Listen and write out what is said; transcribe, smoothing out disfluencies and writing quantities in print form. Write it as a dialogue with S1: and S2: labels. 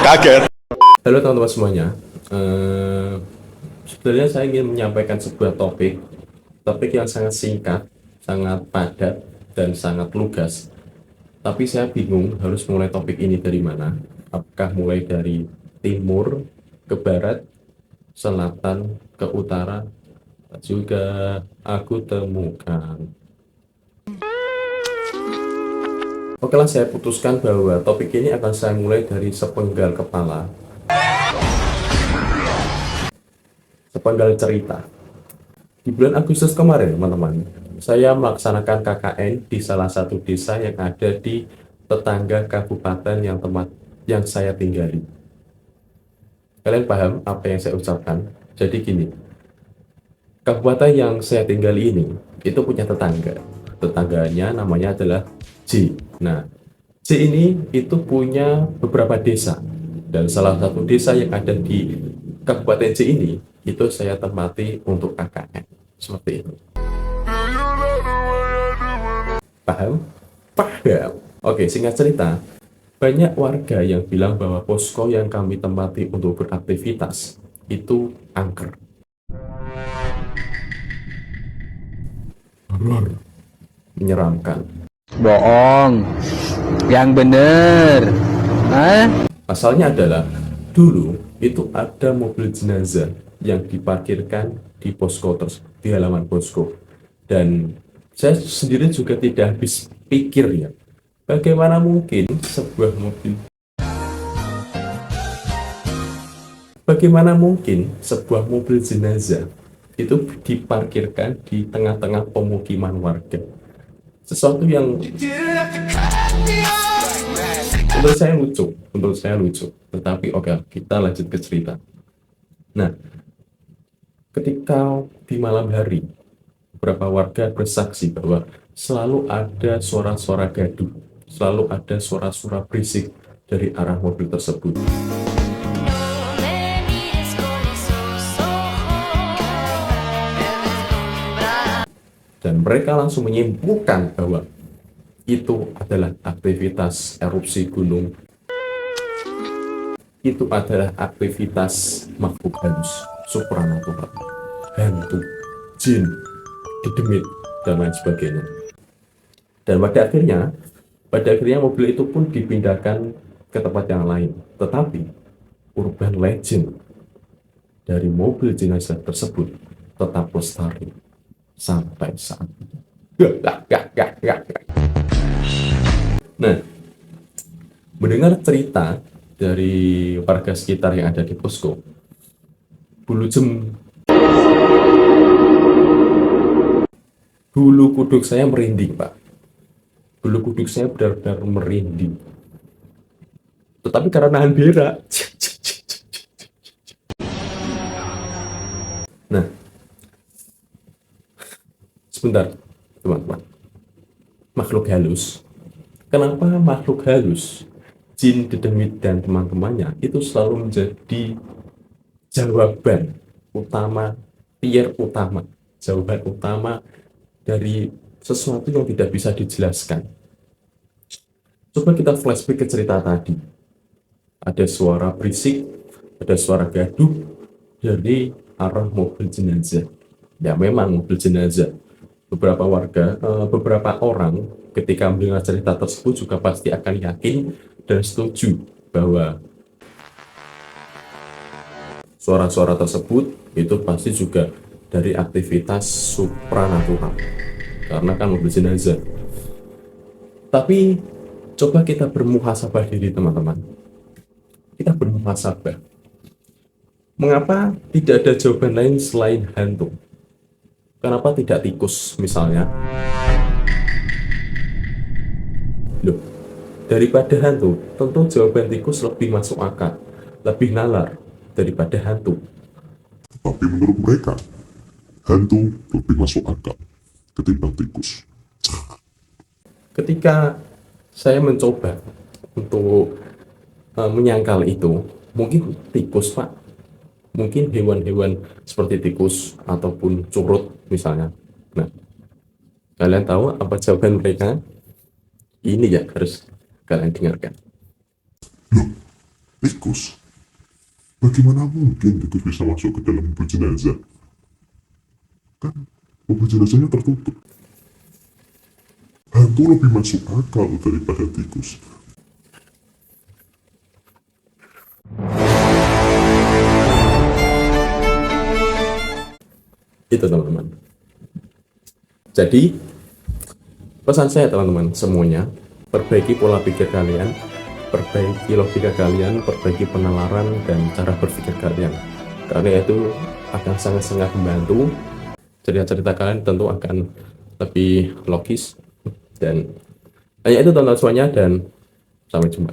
S1: Kaget.
S2: Halo teman-teman semuanya. Sebenarnya saya ingin menyampaikan sebuah topik yang sangat singkat, sangat padat, dan sangat lugas. Tapi saya bingung harus mulai topik ini dari mana. Apakah mulai dari timur ke barat, selatan ke utara, juga aku temukan. Oke lah, saya putuskan bahwa topik ini akan saya mulai dari sepenggal cerita. Di bulan Agustus kemarin, teman-teman, saya melaksanakan KKN di salah satu desa yang ada di tetangga kabupaten yang saya tinggali. Kalian paham apa yang saya ucapkan? Jadi gini, kabupaten yang saya tinggali ini, itu punya tetangga. Tetangganya namanya adalah J. Nah, J ini itu punya beberapa desa. Dan salah satu desa yang ada di Kabupaten J ini, itu saya tempati untuk KKN. Seperti itu. Paham? Paham. Oke, singkat cerita, banyak warga yang bilang bahwa posko yang kami tempati untuk beraktivitas itu angker. Horor. Menyeramkan.
S3: Bohong. Yang bener. Hah?
S2: Asalnya adalah, dulu itu ada mobil jenazah yang diparkirkan di posko tersebut, di halaman posko. Dan saya sendiri juga tidak habis pikir ya, bagaimana mungkin sebuah mobil jenazah itu diparkirkan di tengah-tengah pemukiman warga. Sesuatu yang menurut saya lucu. Tetapi oke, kita lanjut ke cerita. Nah, ketika di malam hari, beberapa warga bersaksi bahwa selalu ada suara-suara gaduh, selalu ada suara-suara berisik dari arah mobil tersebut. Dan mereka langsung menyimpulkan bahwa itu adalah aktivitas erupsi gunung. Itu adalah aktivitas makhluk halus, supranatural, hantu, jin, dedemit, dan lain sebagainya. Dan pada akhirnya mobil itu pun dipindahkan ke tempat yang lain. Tetapi urban legend dari mobil jenazah tersebut tetap lestari sampai saat ini. Nah, mendengar cerita dari warga sekitar yang ada di posko, bulu kuduk saya merinding, Pak. Bulu kuduk saya benar-benar merinding. Tetapi karena nahan berak. Nah, sebentar, teman-teman. Makhluk halus. Kenapa makhluk halus, jin, dedemit, dan teman-temannya itu selalu menjadi jawaban utama dari sesuatu yang tidak bisa dijelaskan? Coba kita flashback ke cerita tadi. Ada suara berisik, ada suara gaduh dari arah mobil jenazah. Ya memang mobil jenazah. Beberapa orang ketika mendengar cerita tersebut juga pasti akan yakin dan setuju bahwa suara-suara tersebut itu pasti juga dari aktivitas supranatural, karena kan mobil jenazah. Tapi coba kita bermuhasabah diri, teman-teman. Kita bermuhasabah. Mengapa tidak ada jawaban lain selain hantu? Kenapa tidak tikus misalnya? Loh, daripada hantu, tentu jawaban tikus lebih masuk akal, lebih nalar daripada hantu.
S1: Tapi menurut mereka, hantu lebih masuk akal ketimbang tikus.
S2: Ketika saya mencoba untuk menyangkal itu, mungkin tikus, Pak. Mungkin hewan-hewan seperti tikus ataupun curut misalnya. Nah, kalian tahu apa jawaban mereka? Ini ya harus kalian dengarkan.
S1: Loh, tikus? Bagaimana mungkin tikus bisa masuk ke dalam mobil jenazah? Kan mobil jenazahnya tertutup. Hantu lebih masuk akal daripada tikus.
S2: Itu teman-teman. Jadi pesan saya teman-teman semuanya, perbaiki pola pikir kalian, perbaiki logika kalian, perbaiki penalaran dan cara berpikir kalian, karena itu akan sangat-sangat membantu cerita-cerita kalian tentu akan lebih logis. Dan hanya itu teman-teman semuanya, dan sampai jumpa.